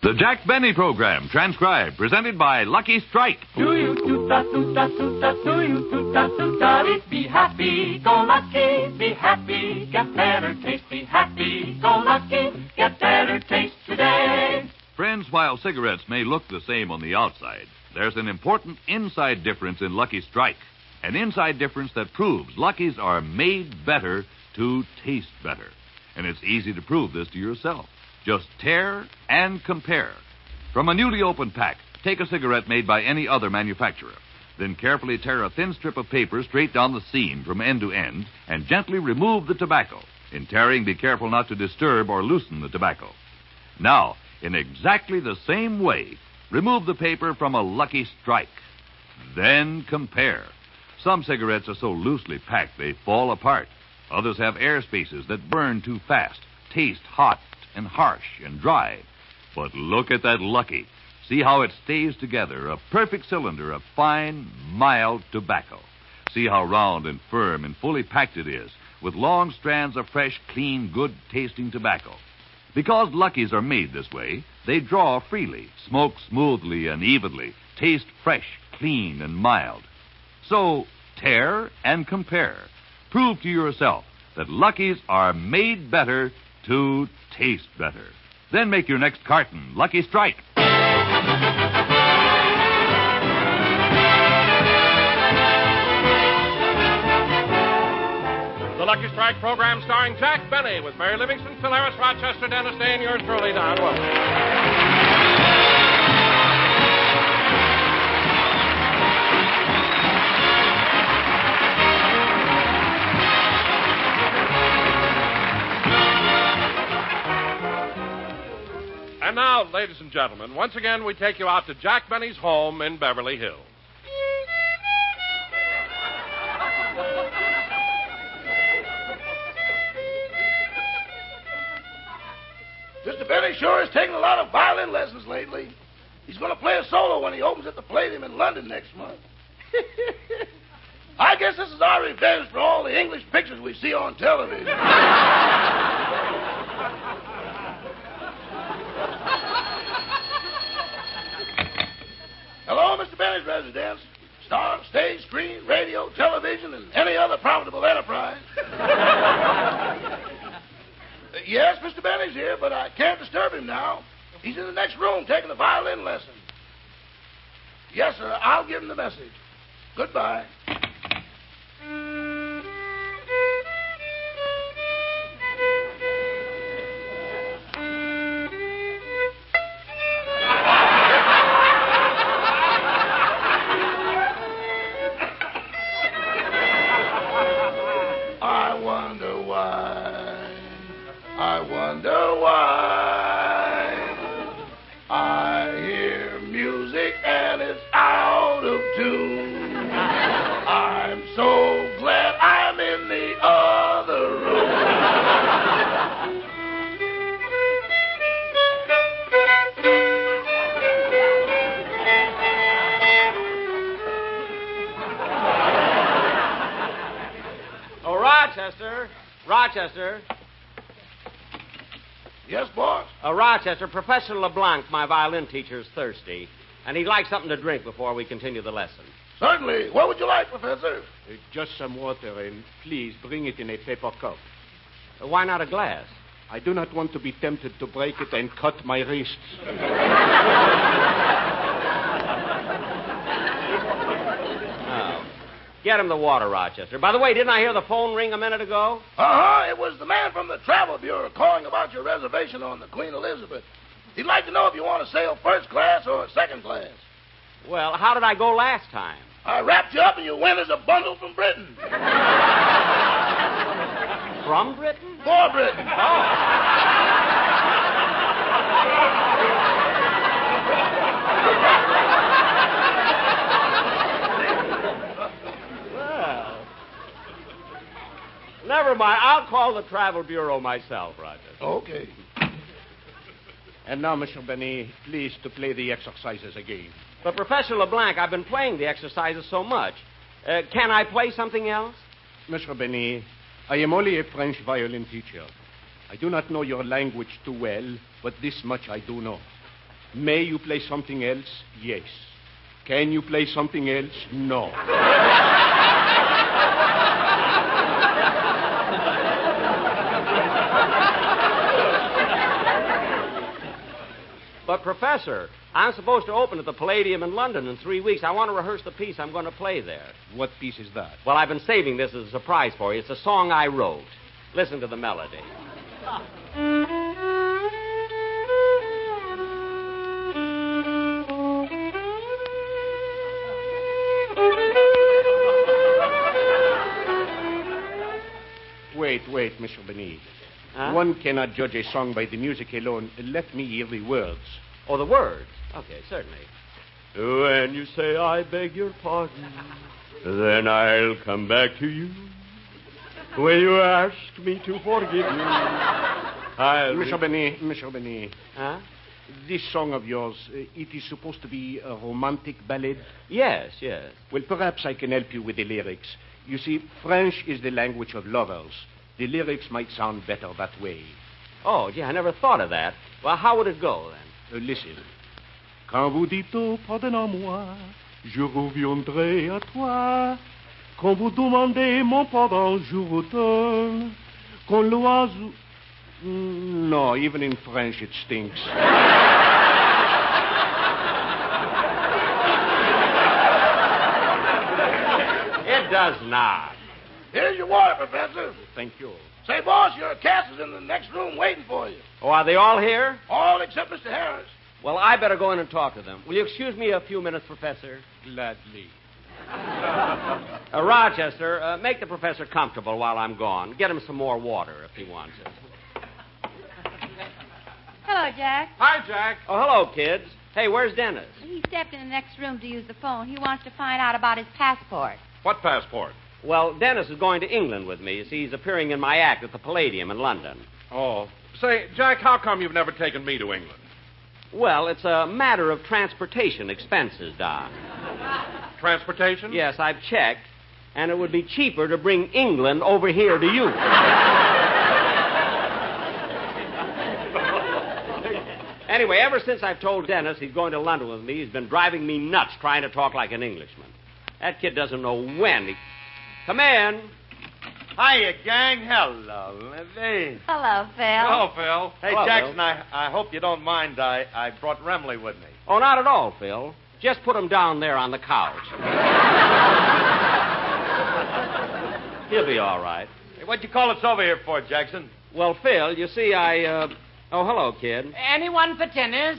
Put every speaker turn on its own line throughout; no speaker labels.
The Jack Benny Program, transcribed, presented by Lucky Strike.
Do you do-da-do-da-do-da-do-da-do-da-do-da-do. Be happy, go lucky, be happy, get better taste. Be happy, go lucky, get better taste today.
Friends, while cigarettes may look the same on the outside, there's an important inside difference in Lucky Strike. An inside difference that proves Luckies are made better to taste better. And it's easy to prove this to yourself. Just tear and compare. From a newly opened pack, take a cigarette made by any other manufacturer. Then carefully tear a thin strip of paper straight down the seam from end to end and gently remove the tobacco. In tearing, be careful not to disturb or loosen the tobacco. Now, in exactly the same way, remove the paper from a Lucky Strike. Then compare. Some cigarettes are so loosely packed they fall apart. Others have air spaces that burn too fast, taste hot and harsh and dry. But look at that Lucky. See how it stays together, a perfect cylinder of fine, mild tobacco. See how round and firm and fully packed it is, with long strands of fresh, clean, good-tasting tobacco. Because Luckies are made this way, they draw freely, smoke smoothly and evenly, taste fresh, clean, and mild. So, tear and compare. Prove to yourself that Luckies are made better to taste better. Then make your next carton Lucky Strike.
The Lucky Strike program starring Jack Benny with Mary Livingston, Phil Harris, Rochester, Dennis Day, and yours truly, Don Wilson. And now, ladies and gentlemen, once again we take you out to Jack Benny's home in Beverly Hills.
Mr. Benny sure has taken a lot of violin lessons lately. He's going to play a solo when he opens at the Palladium in London next month. I guess this is our revenge for all the English pictures we see on television. Hello, Mr. Benny's residence. Star, stage, screen, radio, television, and any other profitable enterprise. Yes, Mr. Benny's here, but I can't disturb him now. He's in the next room taking a violin lesson. Yes, sir, I'll give him the message. Goodbye. I wonder why I hear music and it's out of tune. I'm so glad I'm in the other room.
Oh, Rochester. Rochester.
Yes, boss?
Rochester, Professor LeBlanc, my violin teacher, is thirsty, and he'd like something to drink before we continue the lesson.
Certainly. What would you like, Professor?
Just some water, and please bring it in a paper cup.
Why not a glass?
I do not want to be tempted to break it and cut my wrists.
Get him the water, Rochester. By the way, didn't I hear the phone ring a minute ago?
Uh-huh. It was the man from the Travel Bureau calling about your reservation on the Queen Elizabeth. He'd like to know if you want to sail first class or second class.
Well, how did I go last time?
I wrapped you up and you went as a bundle from Britain.
From Britain?
For Britain.
Never mind. I'll call the Travel Bureau myself, Roger.
Okay.
And now, Mr. Benny, please to play the exercises again.
But, Professor LeBlanc, I've been playing the exercises so much. Can I play something else?
Mr. Benny, I am only a French violin teacher. I do not know your language too well, but this much I do know. May you play something else? Yes. Can you play something else? No.
But, Professor, I'm supposed to open at the Palladium in London in 3 weeks. I want to rehearse the piece I'm going to play there.
What piece is that?
Well, I've been saving this as a surprise for you. It's a song I wrote. Listen to the melody.
Wait, Monsieur Benny.
Huh?
One cannot judge a song by the music alone. Let me hear the words.
Oh, the words? Okay, certainly. When you say I beg your pardon, then I'll come back to you. When you ask me to forgive you, I'll...
Monsieur Benny.
Huh?
This song of yours, it is supposed to be a romantic ballad?
Yes.
Well, perhaps I can help you with the lyrics. You see, French is the language of lovers. The lyrics might sound better that way.
Oh, gee, I never thought of that. Well, how would it go, then?
Listen. Quand vous dites oh, pardonne-moi, je reviendrai à toi. Quand vous demandez mon pardon, je retourne. Quand l'oiseau... No, even in French it stinks.
It does not.
Here's your water, Professor.
Thank you.
Say, boss, your cast is in the next room waiting for you.
Oh, are they all here?
All except Mr. Harris.
Well, I better go in and talk to them. Will you excuse me a few minutes, Professor?
Gladly.
Rochester, make the professor comfortable while I'm gone. Get him some more water if he wants it.
Hello, Jack.
Hi, Jack.
Oh, hello, kids. Hey, where's Dennis?
He stepped in the next room to use the phone. He wants to find out about his passport.
What passport?
Well, Dennis is going to England with me. You see, he's appearing in my act at the Palladium in London.
Oh. Say, Jack, how come you've never taken me to England?
Well, it's a matter of transportation expenses, Don.
Transportation?
Yes, I've checked, and it would be cheaper to bring England over here to you. Anyway, ever since I've told Dennis he's going to London with me, he's been driving me nuts trying to talk like an Englishman. That kid doesn't know when he... Come in.
Hiya, gang. Hello, Livy.
Hello, Phil.
Hello, Phil.
Hey,
Hello,
Jackson,
Phil.
I hope you don't mind. I brought Remley with me.
Oh, not at all, Phil. Just put him down there on the couch. He'll be all right.
Hey, what'd you call us over here for, Jackson?
Well, Phil, you see, Oh, hello, kid.
Anyone for tennis?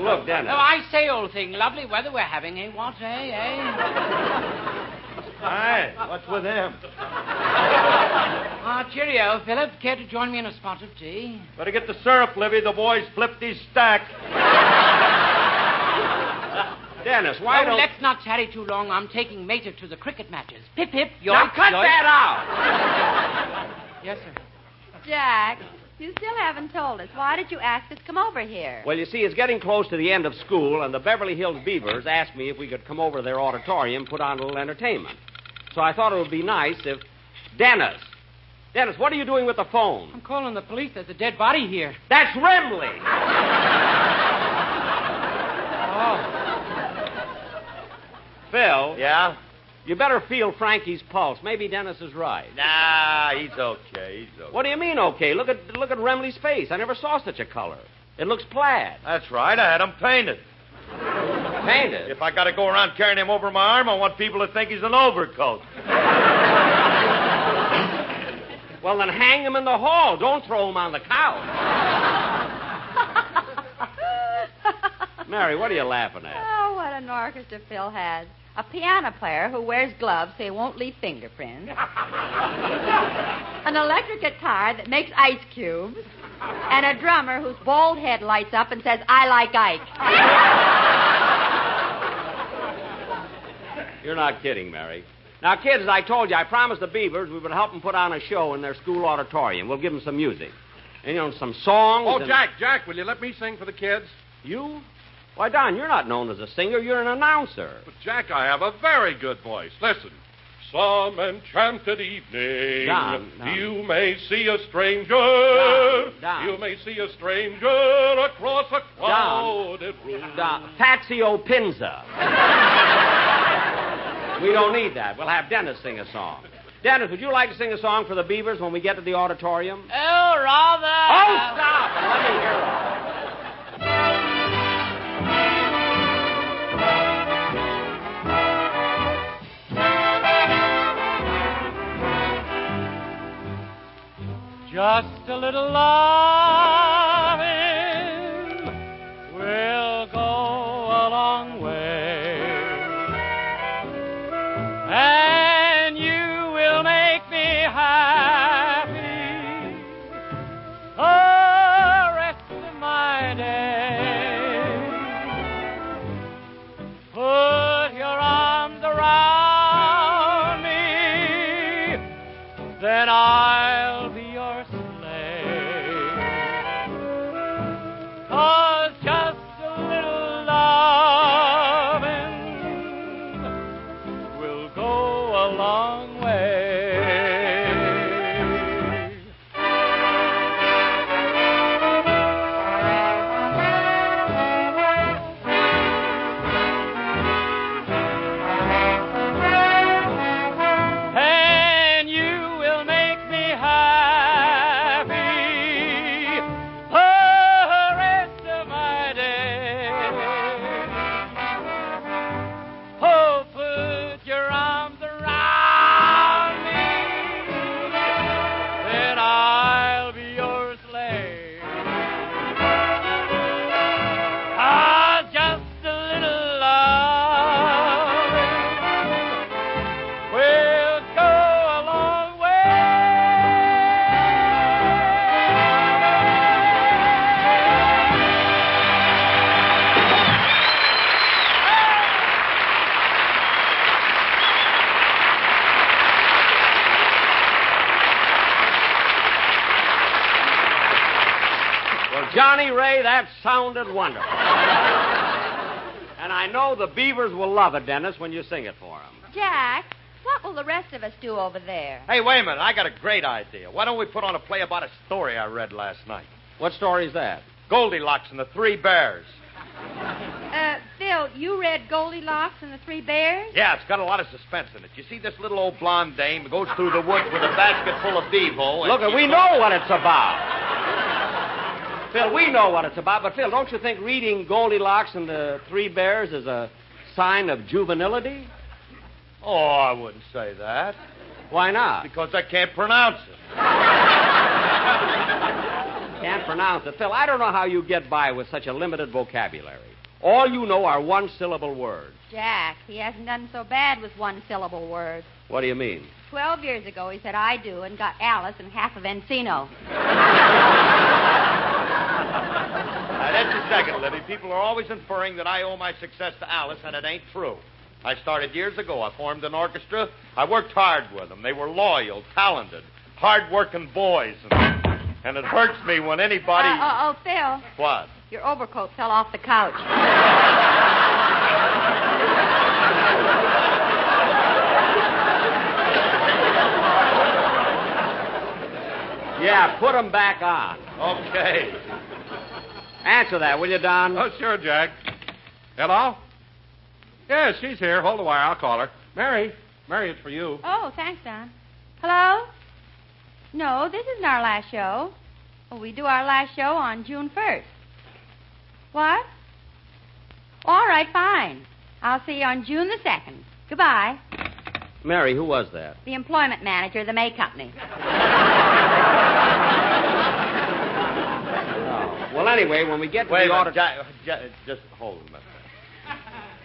Look, Dennis.
Oh, I say, old thing, lovely weather we're having, eh? What,
Hi. What's with him?
Ah, cheerio, Philip. Care to join me in a spot of tea?
Better get the syrup, Livy. The boys flipped his stack.
Dennis, why don't...
let's not tarry too long. I'm taking Mater to the cricket matches. Pip, pip, yoink,
Now, cut
yoink.
that out!
Yes, sir.
Jack, you still haven't told us. Why did you ask us to come over here?
Well, you see, it's getting close to the end of school, and the Beverly Hills Beavers asked me if we could come over to their auditorium and put on a little entertainment. So I thought it would be nice if... Dennis, what are you doing with the phone?
I'm calling the police. There's a dead body here.
That's Remley! Phil?
Yeah?
You better feel Frankie's pulse. Maybe Dennis is right.
Nah, he's okay.
What do you mean, okay? Look at Remley's face. I never saw such a color. It looks plaid.
That's right. I had him painted.
Painted?
If I got to go around carrying him over my arm, I want people to think he's an overcoat.
Well, then hang him in the hall. Don't throw him on the couch. Mary, what are you laughing at?
Oh, what an orchestra Phil has. A piano player who wears gloves so he won't leave fingerprints. An electric guitar that makes ice cubes. And a drummer whose bald head lights up and says, I like Ike.
You're not kidding, Mary. Now, kids, as I told you, I promised the Beavers we would help them put on a show in their school auditorium. We'll give them some music. And, some songs.
Oh,
and...
Jack, will you let me sing for the kids?
You? Why, Don, you're not known as a singer. You're an announcer.
But, Jack, I have a very good voice. Listen.
some enchanted evening,
Don.
you may see a stranger.
Don.
You may see a stranger across a crowded room.
Fazio Pinza. We don't need that. We'll have Dennis sing a song. Dennis, would you like to sing a song for the Beavers when we get to the auditorium?
Oh, rather.
Oh, stop! Let me hear it.
Just a little loving will go a long way, and you will make me happy the rest of my day. Put your arms around me, then I'll be your slave. 'Cause just a little loving will go a long way. And you will make me happy the rest of my day. Oh, put your arms around me, then I'll be your slave. Ah, just a little loving will go a long
Well, Johnny Ray, that sounded wonderful. And I know the Beavers will love it, Dennis, when you sing it for them.
Jack, what will the rest of us do over there?
Hey, wait a minute. I got a great idea. Why don't we put on a play about a story I read last night?
What story is that?
Goldilocks and the Three Bears.
Phil, you read Goldilocks and the Three Bears?
Yeah, it's got a lot of suspense in it. You see this little old blonde dame who goes through the woods with a basket full of Devo.
Look, we know what it's about. Phil, we know what it's about, but Phil, don't you think reading Goldilocks and the Three Bears is a sign of juvenility?
Oh, I wouldn't say that.
Why not?
Because I can't pronounce it.
Can't pronounce it. Phil, I don't know how you get by with such a limited vocabulary. All you know are one-syllable words.
Jack, he hasn't done so bad with one-syllable words.
What do you mean?
12 years ago, he said, I do, and got Alice and half of Encino.
Now, that's a second, Libby. People are always inferring that I owe my success to Alice, and it ain't true. I started years ago. I formed an orchestra. I worked hard with them. They were loyal, talented, hard-working boys. And it hurts me when anybody...
Phil.
What?
Your overcoat fell off the couch.
Yeah, put them back on.
Okay.
Answer that, will you, Don?
Oh, sure, Jack. Hello? Yes, she's here. Hold the wire. I'll call her. Mary, it's for you.
Oh, thanks, Don. Hello? No, this isn't our last show. Oh, we do our last show on June 1st. What? All right, fine. I'll see you on June the 2nd. Goodbye.
Mary, who was that?
The employment manager of the May Company.
Oh. Well, anyway, when we get to
Wait
the
a minute. Just hold a minute.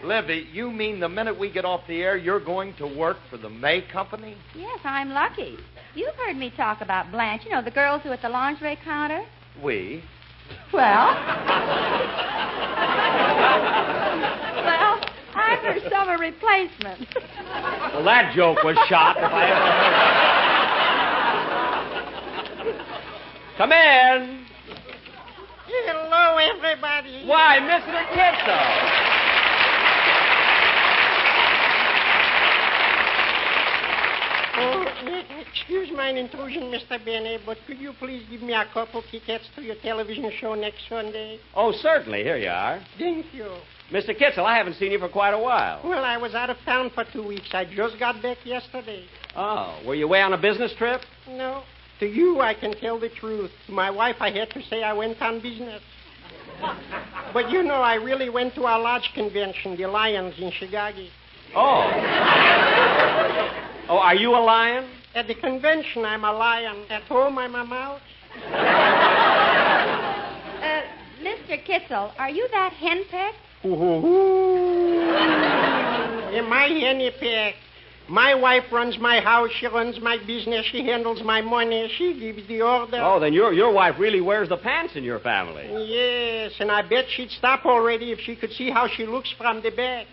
Libby, you mean the minute we get off the air, you're going to work for the May Company?
Yes, I'm lucky. You've heard me talk about Blanche. You know, the girl who at the lingerie counter?
We?
Well, I'm her summer replacement.
Well, that joke was shot if I ever heard it. Come in.
Hello, everybody.
Why, Mr. Kitso.
Oh, excuse my intrusion, Mr. Benny, but could you please give me a couple tickets to your television show next Sunday?
Oh, certainly. Here you are.
Thank you.
Mr. Kitzel, I haven't seen you for quite a while.
Well, I was out of town for 2 weeks. I just got back yesterday.
Oh, were you away on a business trip?
No. To you, I can tell the truth. To my wife, I had to say I went on business. But you know, I really went to our lodge convention, the Lions in Chicago.
Oh. Oh, are you a lion?
At the convention, I'm a lion. At home, I'm a mouse.
Mr. Kitzel, are you that henpecked?
Am I henpecked? My wife runs my house. She runs my business. She handles my money. She gives the order.
Oh, then your wife really wears the pants in your family.
Yes, and I bet she'd stop already if she could see how she looks from the back.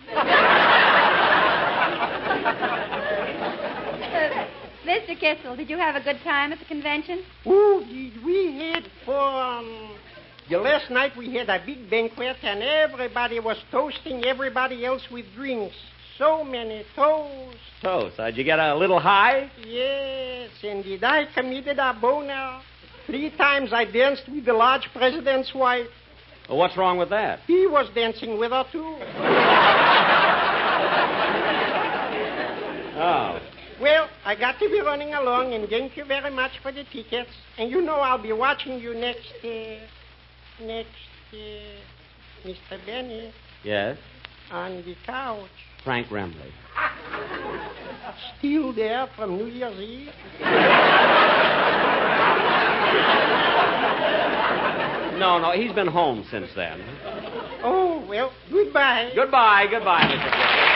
Mr. Kitzel, did you have a good time at the convention?
Oh, did we had fun. Last night we had a big banquet, and everybody was toasting everybody else with drinks. So many toasts.
Toast. Did you get a little high?
Yes, and did I committed a boner? 3 times I danced with the lodge president's wife.
Well, what's wrong with that?
He was dancing with her, too.
Oh.
Well, I got to be running along, and thank you very much for the tickets. And you know I'll be watching you next, Mr. Benny.
Yes?
On the couch.
Frank Remley.
Still there from New Year's Eve?
No, he's been home since then.
Oh, well, goodbye.
Goodbye, Mr. Kitzel.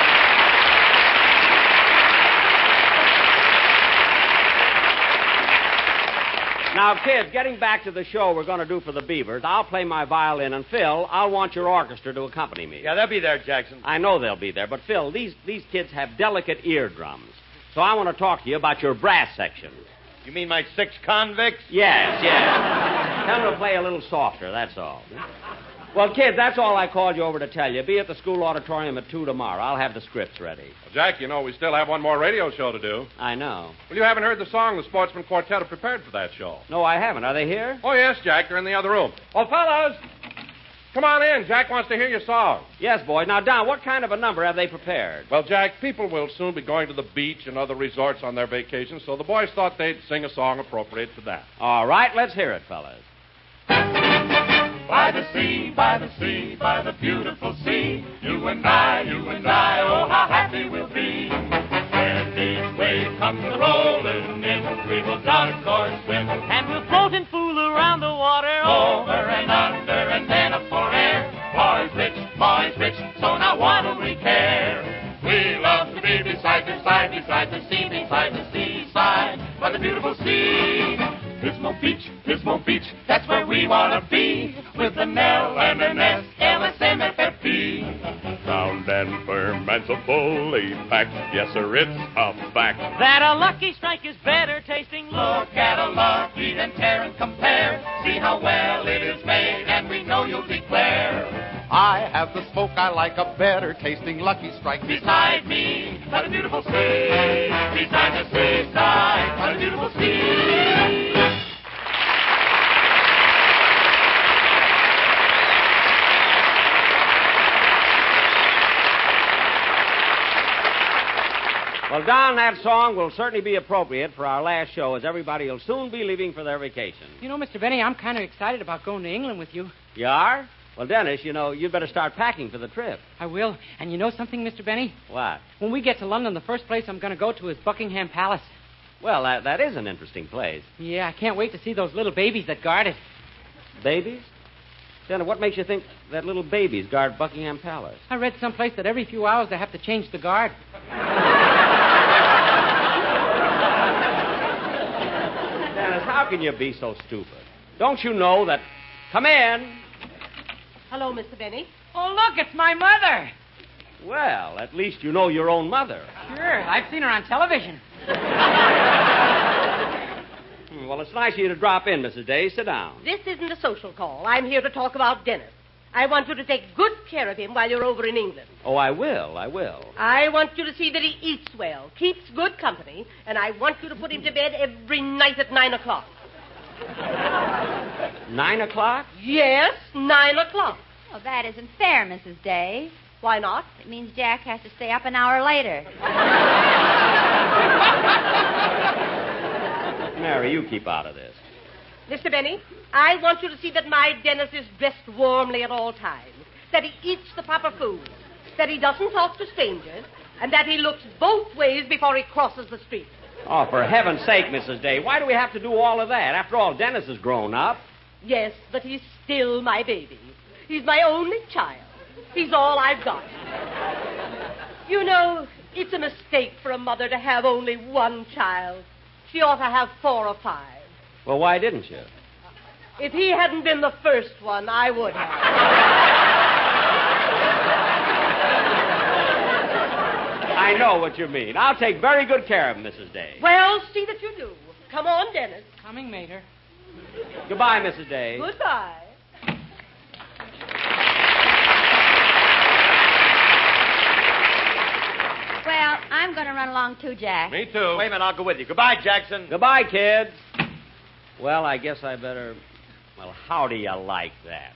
Now, kids, getting back to the show we're going to do for the Beavers, I'll play my violin, and Phil, I'll want your orchestra to accompany me.
Yeah, they'll be there, Jackson.
I know they'll be there, but Phil, these kids have delicate eardrums, so I want to talk to you about your brass section.
You mean my 6 convicts?
Yes. Tell them to play a little softer, that's all. Well, kids, that's all I called you over to tell you. Be at the school auditorium at 2 tomorrow. I'll have the scripts ready.
Well, Jack, you know we still have one more radio show to do.
I know.
Well, you haven't heard the song the Sportsman Quartet have prepared for that show.
No, I haven't. Are they here?
Oh, yes, Jack. They're in the other room. Oh, fellas, come on in. Jack wants to hear your song.
Yes, boys. Now, Don, what kind of a number have they prepared?
Well, Jack, people will soon be going to the beach and other resorts on their vacations, so the boys thought they'd sing a song appropriate to that.
All right, let's hear it, fellas.
By the sea, by the sea, by the beautiful sea, you and I, oh, how happy we'll be. When each wave comes rolling in, we will down of course swim.
And we'll float and fool around the water.
Over and under and then up for air. Boys rich, so now what do we care? We love to be beside the sea, beside the seaside, by the beautiful sea. Pismo Beach, that's where we want to be, with an L&S, LSMFFP.
Sound and firm and so fully packed, yes sir, it's a fact.
That a Lucky Strike is better tasting.
Look at a Lucky and tear and compare. See how well it is made, and we know you'll declare.
I have the smoke I like, a better tasting Lucky Strike.
Beside me, by the beautiful sea, beside the seaside, by the beautiful sea.
Well, Don, that song will certainly be appropriate for our last show, as everybody will soon be leaving for their vacation.
You know, Mr. Benny, I'm kind of excited about going to England with you.
You are? Well, Dennis, you know, you'd better start packing for the trip.
I will. And you know something, Mr. Benny?
What?
When we get to London, the first place I'm going to go to is Buckingham Palace.
Well, that is an interesting place.
Yeah, I can't wait to see those little babies that guard it.
Babies? Dennis, what makes you think that little babies guard Buckingham Palace?
I read someplace that every few hours they have to change the guard.
Dennis, how can you be so stupid? Don't you know that... Come in.
Hello, Mr. Benny.
Oh, look, it's my mother.
Well, at least you know your own mother.
Sure, I've seen her on television.
Well, it's nice of you to drop in, Mrs. Day. Sit down.
This isn't a social call. I'm here to talk about Dennis. I want you to take good care of him while you're over in England.
Oh, I will.
I want you to see that he eats well, keeps good company, and I want you to put him to bed every night at 9 o'clock.
9 o'clock?
Yes, 9 o'clock.
Well, that isn't fair, Mrs. Day.
Why not?
It means Jack has to stay up an hour later.
Mary, you keep out of this.
Mr. Benny, I want you to see that my Dennis is dressed warmly at all times, that he eats the proper food, that he doesn't talk to strangers, and that he looks both ways before he crosses the street.
Oh, for heaven's sake, Mrs. Day, why do we have to do all of that? After all, Dennis is grown up.
Yes, but he's still my baby. He's my only child. He's all I've got. You know, it's a mistake for a mother to have only one child. She ought to have 4 or 5.
Well, why didn't you?
If he hadn't been the first one, I would have.
I know what you mean. I'll take very good care of him, Mrs. Day.
Well, see that you do. Come on, Dennis.
Coming, Mater.
Goodbye, Mrs. Day.
Goodbye.
Well, I'm going to run along too, Jack.
Me too.
Wait a minute, I'll go with you. Goodbye, Jackson.
Goodbye, kids. Well, I guess I better... Well, how do you like that?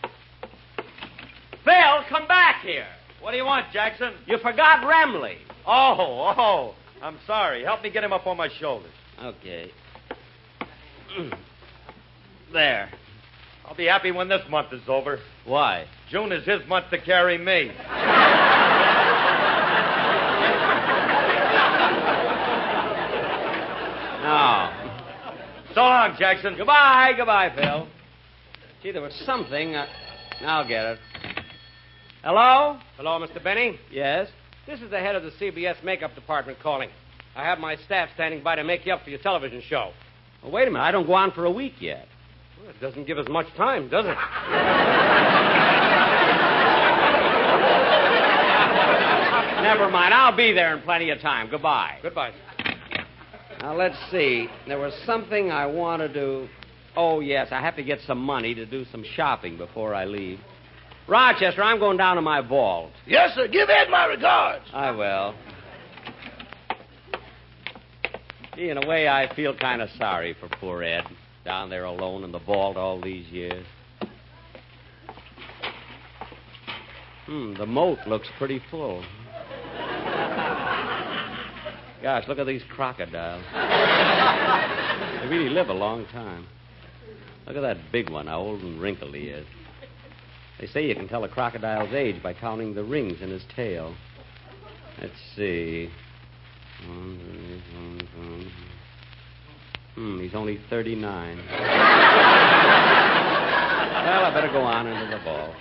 Phil, come back here.
What do you want, Jackson?
You forgot Remley.
Oh. I'm sorry. Help me get him up on my shoulders.
Okay. There.
I'll be happy when this month is over.
Why?
June is his month to carry me.
No.
So long, Jackson.
Goodbye, Phil. Gee, there was something. I'll get it. Hello?
Hello, Mr. Benny.
Yes?
This is the head of the CBS makeup department calling. I have my staff standing by to make you up for your television show.
Well, wait a minute. I don't go on for a week yet.
Well, it doesn't give us much time, does it?
Never mind. I'll be there in plenty of time. Goodbye.
Goodbye.
Now, let's see. There was something I wanted to... Oh, yes. I have to get some money to do some shopping before I leave. Rochester, I'm going down to my vault.
Yes, sir. Give Ed my regards.
I will. Gee, in a way, I feel kind of sorry for poor Ed, down there alone in the vault all these years. The moat looks pretty full. Gosh, look at these crocodiles. They really live a long time. Look at that big one, how old and wrinkled he is. They say you can tell a crocodile's age by counting the rings in his tail. Let's see. He's only 39. Well, I better go on into the vault.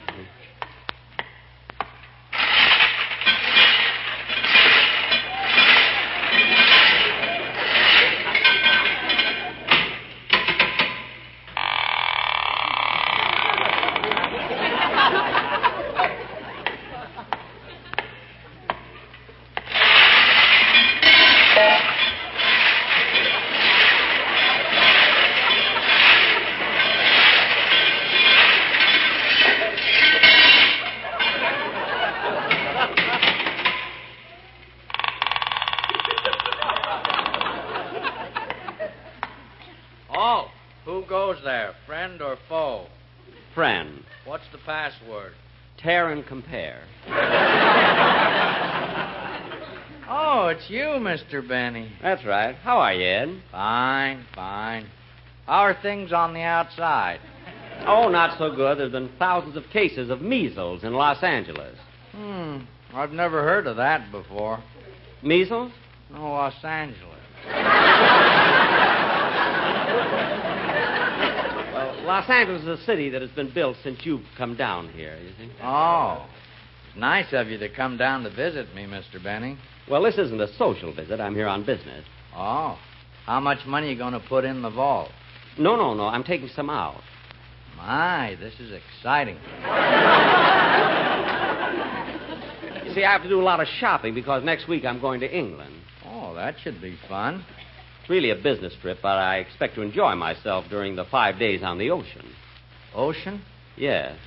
Friend or foe?
Friend.
What's the password?
Tear and compare.
Oh, it's you, Mr. Benny.
That's right. How are you, Ed?
Fine. How are things on the outside?
Oh, not so good. There's been thousands of cases of measles in Los Angeles.
I've never heard of that before.
Measles?
No, Los Angeles.
Los Angeles is a city that has been built since you've come down here, you see.
Oh. It's nice of you to come down to visit me, Mr. Benny.
Well, this isn't a social visit. I'm here on business.
Oh. How much money are you going to put in the vault?
No. I'm taking some out.
My, this is exciting.
You see, I have to do a lot of shopping because next week I'm going to England.
Oh, that should be fun.
It's really a business trip, but I expect to enjoy myself during the 5 days on the ocean.
Ocean?
Yes.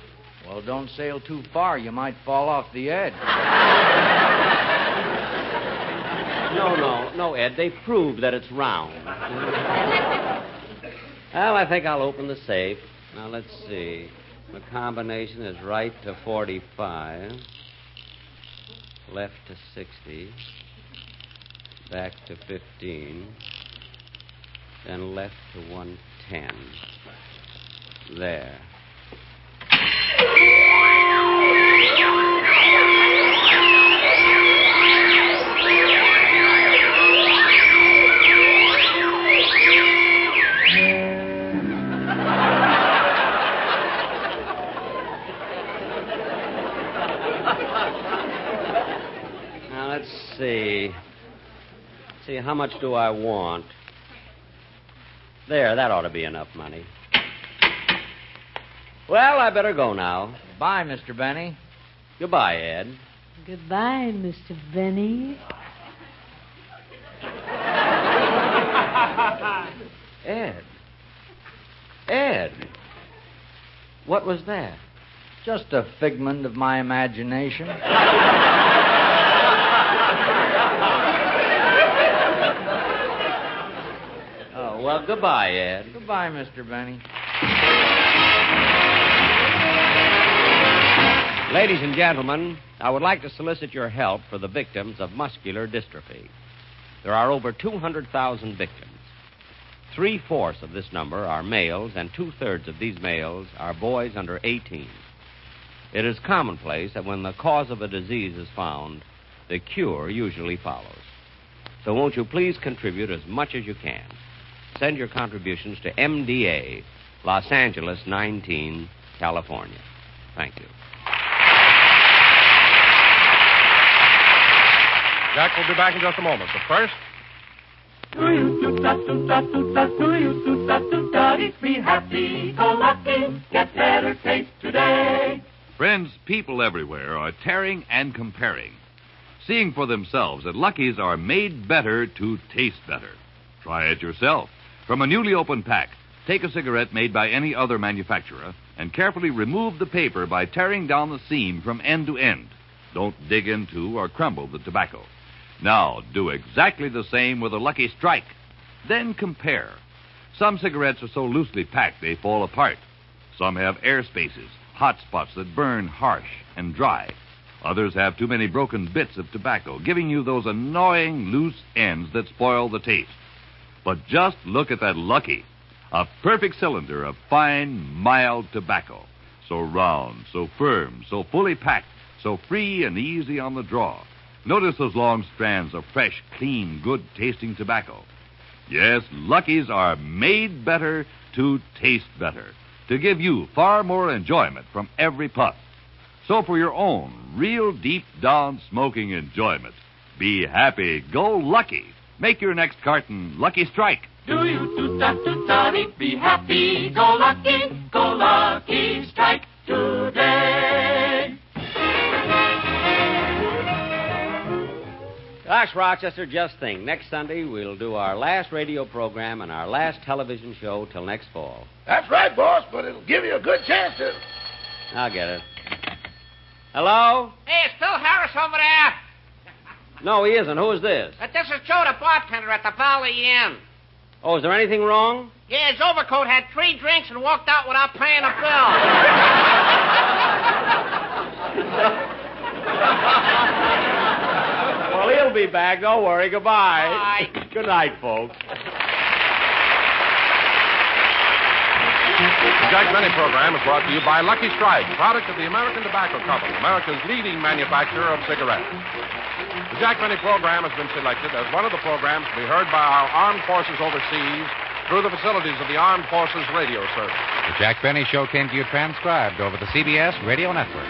Well, don't sail too far. You might fall off the edge.
No, Ed. They've proved that it's round. Well, I think I'll open the safe. Now, let's see. The combination is right to 45, left to 60, back to 15, then left to 110. There. Now, let's see. See, how much do I want? There, that ought to be enough money. Well, I better go now.
Bye, Mr. Benny.
Goodbye, Ed.
Goodbye, Mr. Benny.
Ed. What was that?
Just a figment of my imagination.
Oh, well, goodbye, Ed.
Goodbye, Mr. Benny.
Ladies and gentlemen, I would like to solicit your help for the victims of muscular dystrophy. There are over 200,000 victims. 3/4 of this number are males, and 2/3 of these males are boys under 18. It is commonplace that when the cause of a disease is found, the cure usually follows. So won't you please contribute as much as you can? Send your contributions to MDA, Los Angeles 19, California. Thank you.
Jack will be back in just a moment, but first...
Be happy, go lucky, get better taste today.
Friends, people everywhere are tearing and comparing, seeing for themselves that Lucky's are made better to taste better. Try it yourself. From a newly opened pack, take a cigarette made by any other manufacturer and carefully remove the paper by tearing down the seam from end to end. Don't dig into or crumble the tobacco. Now, do exactly the same with a Lucky Strike. Then compare. Some cigarettes are so loosely packed they fall apart. Some have air spaces, hot spots that burn harsh and dry. Others have too many broken bits of tobacco, giving you those annoying loose ends that spoil the taste. But just look at that Lucky. A perfect cylinder of fine, mild tobacco. So round, so firm, so fully packed, so free and easy on the draw. Notice those long strands of fresh, clean, good-tasting tobacco. Yes, Lucky's are made better to taste better, to give you far more enjoyment from every puff. So for your own real deep-down smoking enjoyment, be happy, go Lucky. Make your next carton Lucky Strike.
Do you do-da-do-da-dee, be happy, go Lucky Strike today.
Gosh, Rochester, just think. Next Sunday, we'll do our last radio program and our last television show till next fall.
That's right, boss, but it'll give you a good chance to...
I'll get it. Hello?
Hey, it's Phil Harris over there.
No, he isn't. Who is this?
This is Joe, the bartender at the Valley Inn.
Oh, is there anything wrong?
Yeah, his overcoat had 3 drinks and walked out without paying a bill.
Well, he'll be back. Don't worry. Goodbye.
Bye.
Good night, folks.
The Jack Benny program is brought to you by Lucky Strike, product of the American Tobacco Company, America's leading manufacturer of cigarettes. The Jack Benny program has been selected as one of the programs to be heard by our armed forces overseas through the facilities of the Armed Forces Radio Service.
The Jack Benny Show came to you transcribed over the CBS Radio Network.